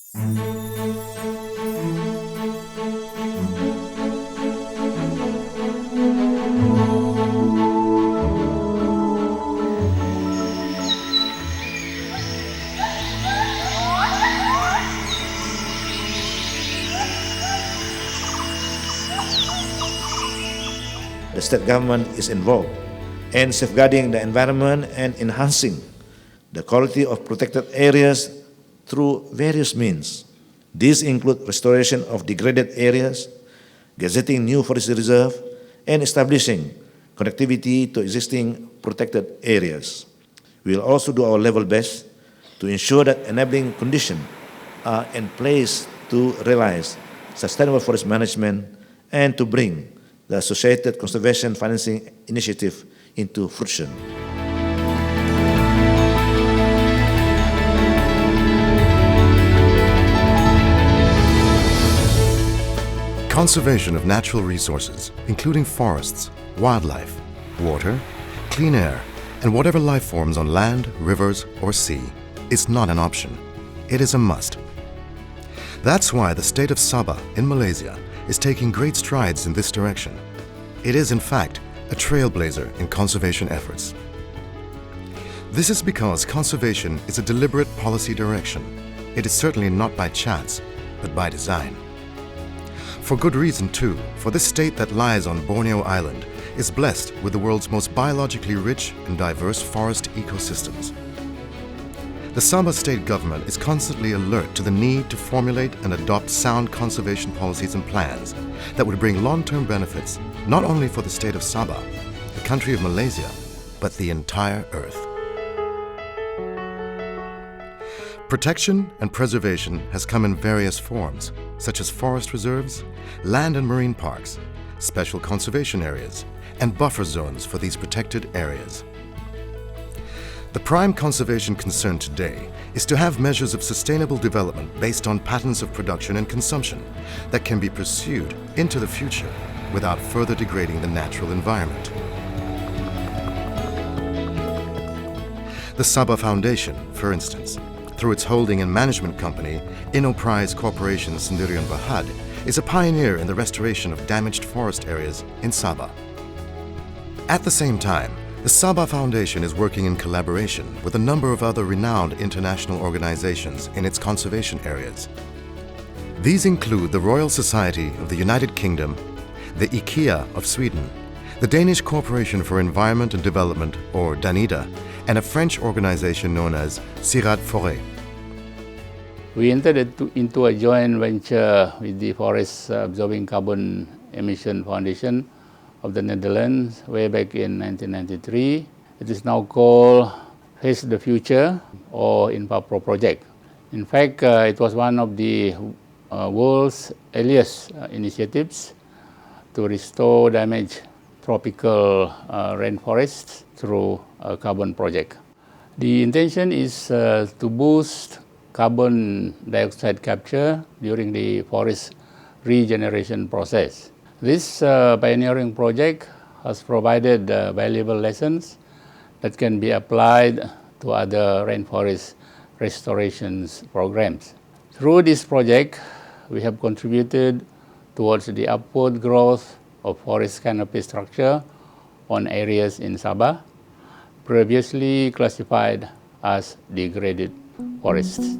The state government is involved in safeguarding the environment and enhancing the quality of protected areas through various means. These include restoration of degraded areas, gazetting new forest reserve, and establishing connectivity to existing protected areas. We will also do our level best to ensure that enabling conditions are in place to realize sustainable forest management and to bring the associated conservation financing initiative into fruition. Conservation of natural resources, including forests, wildlife, water, clean air, and whatever life forms on land, rivers, or sea, is not an option. It is a must. That's why the state of Sabah in Malaysia is taking great strides in this direction. It is, in fact, a trailblazer in conservation efforts. This is because conservation is a deliberate policy direction. It is certainly not by chance, but by design. For good reason too, for this state that lies on Borneo Island is blessed with the world's most biologically rich and diverse forest ecosystems. The Sabah state government is constantly alert to the need to formulate and adopt sound conservation policies and plans that would bring long-term benefits not only for the state of Sabah, the country of Malaysia, but the entire earth. Protection and preservation has come in various forms, such as forest reserves, land and marine parks, special conservation areas, and buffer zones for these protected areas. The prime conservation concern today is to have measures of sustainable development based on patterns of production and consumption that can be pursued into the future without further degrading the natural environment. The Saba Foundation, for instance, through its holding and management company, Enterprise Corporation Sendirian Berhad, is a pioneer in the restoration of damaged forest areas in Sabah. At the same time, the Saba Foundation is working in collaboration with a number of other renowned international organizations in its conservation areas. These include the Royal Society of the United Kingdom, the IKEA of Sweden, the Danish Corporation for Environment and Development, or DANIDA, and a French organization known as Sirat Forêt. We entered into a joint venture with the Forest Absorbing Carbon Emission Foundation of the Netherlands way back in 1993. It is now called Face the Future or INPAPRO project. In fact, it was one of the world's earliest initiatives to restore damaged tropical rainforests through a carbon project. The intention is to boost carbon dioxide capture during the forest regeneration process. This pioneering project has provided valuable lessons that can be applied to other rainforest restorations programs. Through this project, we have contributed towards the upward growth of forest canopy structure on areas in Sabah, previously classified as degraded forests.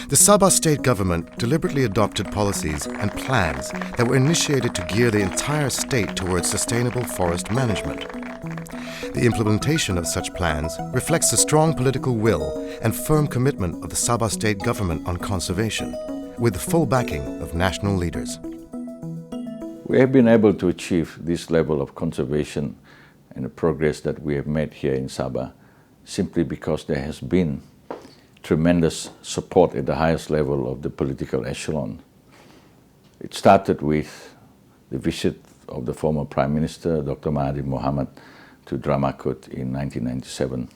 The Sabah state government deliberately adopted policies and plans that were initiated to gear the entire state towards sustainable forest management. The implementation of such plans reflects the strong political will and firm commitment of the Sabah state government on conservation, with the full backing of national leaders. We have been able to achieve this level of conservation and the progress that we have made here in Sabah simply because there has been tremendous support at the highest level of the political echelon. It started with the visit of the former Prime Minister, Dr. Mahathir Mohamad, to Dramakut in 1997,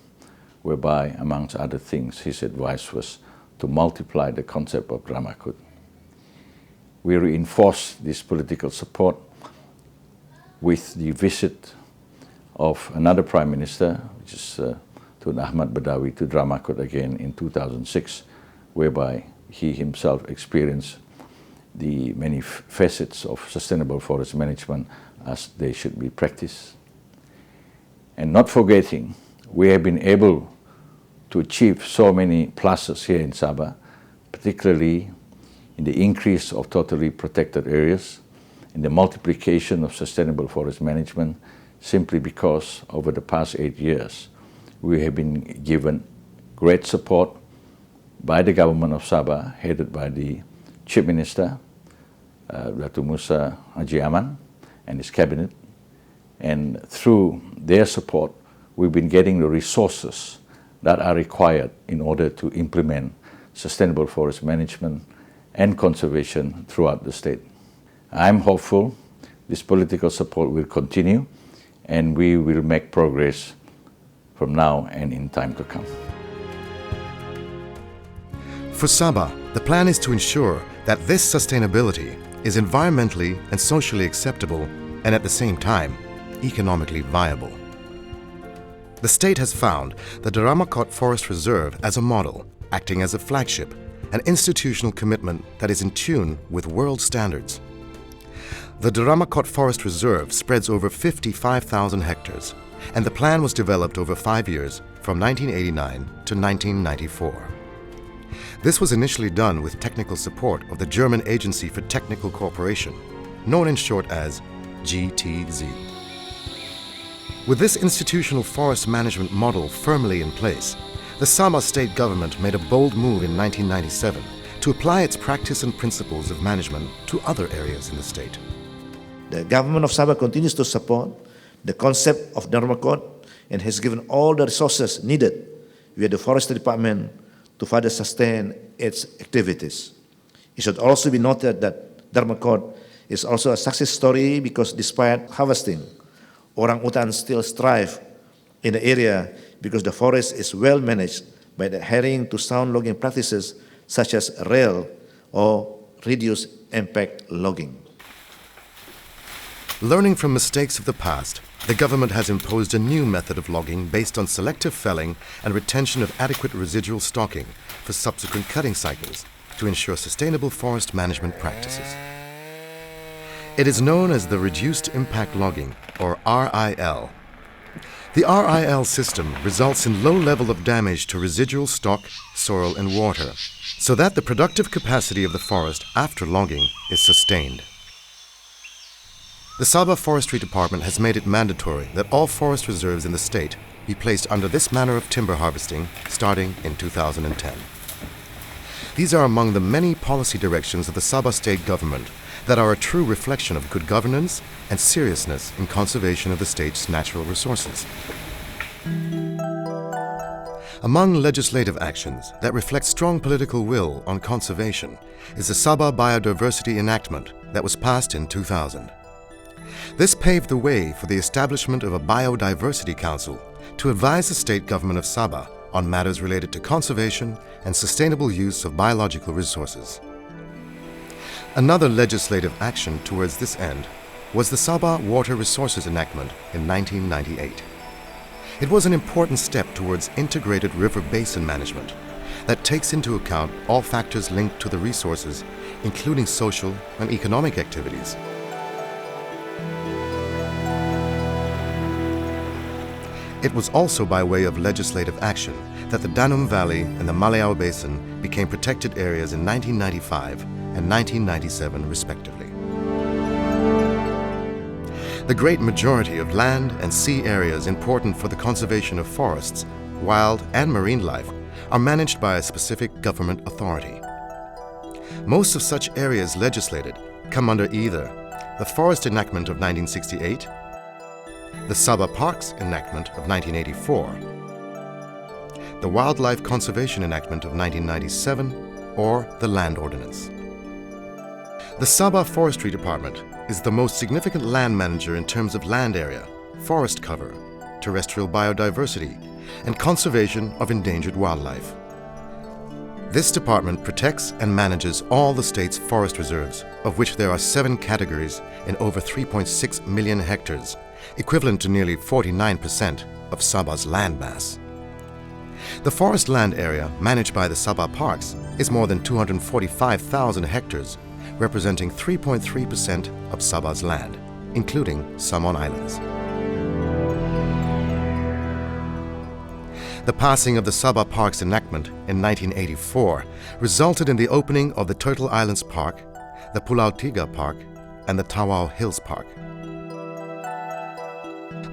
whereby, amongst other things, his advice was to multiply the concept of Dramakut. We reinforced this political support with the visit of another Prime Minister, which is Tun Ahmad Badawi to Drama Court again in 2006, whereby he himself experienced the many facets of sustainable forest management as they should be practiced. And not forgetting, we have been able to achieve so many pluses here in Sabah, particularly in the increase of totally protected areas, in the multiplication of sustainable forest management, simply because over the past 8 years, we have been given great support by the government of Sabah, headed by the Chief Minister, Dr. Musa Haji Aman, and his cabinet. And through their support, we've been getting the resources that are required in order to implement sustainable forest management and conservation throughout the state. I'm hopeful this political support will continue and we will make progress from now and in time to come. For Sabah, the plan is to ensure that this sustainability is environmentally and socially acceptable and at the same time economically viable. The state has found the Daramakot Forest Reserve as a model, acting as a flagship, an institutional commitment that is in tune with world standards. The Daramakot Forest Reserve spreads over 55,000 hectares, and the plan was developed over 5 years from 1989 to 1994. This was initially done with technical support of the German Agency for Technical Cooperation, known in short as GTZ. With this institutional forest management model firmly in place, the Sabah state government made a bold move in 1997 to apply its practice and principles of management to other areas in the state. The government of Sabah continues to support the concept of Dharmakot and has given all the resources needed via the Forestry Department to further sustain its activities. It should also be noted that Dharmakot is also a success story because despite harvesting, orang-utan still thrive in the area because the forest is well managed by adhering to sound logging practices such as rail or reduced impact logging. Learning from mistakes of the past, the government has imposed a new method of logging based on selective felling and retention of adequate residual stocking for subsequent cutting cycles to ensure sustainable forest management practices. It is known as the Reduced Impact Logging, or RIL. The RIL system results in low level of damage to residual stock, soil and water, so that the productive capacity of the forest after logging is sustained. The Saba Forestry Department has made it mandatory that all forest reserves in the state be placed under this manner of timber harvesting starting in 2010. These are among the many policy directions of the Sabah state government that are a true reflection of good governance and seriousness in conservation of the state's natural resources. Among legislative actions that reflect strong political will on conservation is the Sabah Biodiversity Enactment that was passed in 2000. This paved the way for the establishment of a Biodiversity Council to advise the state government of Sabah on matters related to conservation and sustainable use of biological resources. Another legislative action towards this end was the Sabah Water Resources Enactment in 1998. It was an important step towards integrated river basin management that takes into account all factors linked to the resources, including social and economic activities. It was also by way of legislative action that the Danum Valley and the Malayao Basin became protected areas in 1995 and 1997 respectively. The great majority of land and sea areas important for the conservation of forests, wild and marine life are managed by a specific government authority. Most of such areas legislated come under either the Forest Enactment of 1968, the Sabah Parks Enactment of 1984, the Wildlife Conservation Enactment of 1997, or the Land Ordinance. The Sabah Forestry Department is the most significant land manager in terms of land area, forest cover, terrestrial biodiversity, and conservation of endangered wildlife. This department protects and manages all the state's forest reserves, of which there are 7 categories in over 3.6 million hectares, equivalent to nearly 49% of Sabah's land mass. The forest land area managed by the Sabah Parks is more than 245,000 hectares, representing 3.3% of Sabah's land, including some on islands. The passing of the Saba Parks enactment in 1984 resulted in the opening of the Turtle Islands Park, the Pulau Tiga Park, and the Tawau Hills Park.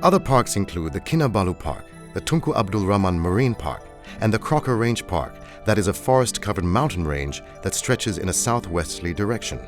Other parks include the Kinabalu Park, the Tunku Abdul Rahman Marine Park, and the Crocker Range Park, that is a forest-covered mountain range that stretches in a southwesterly direction.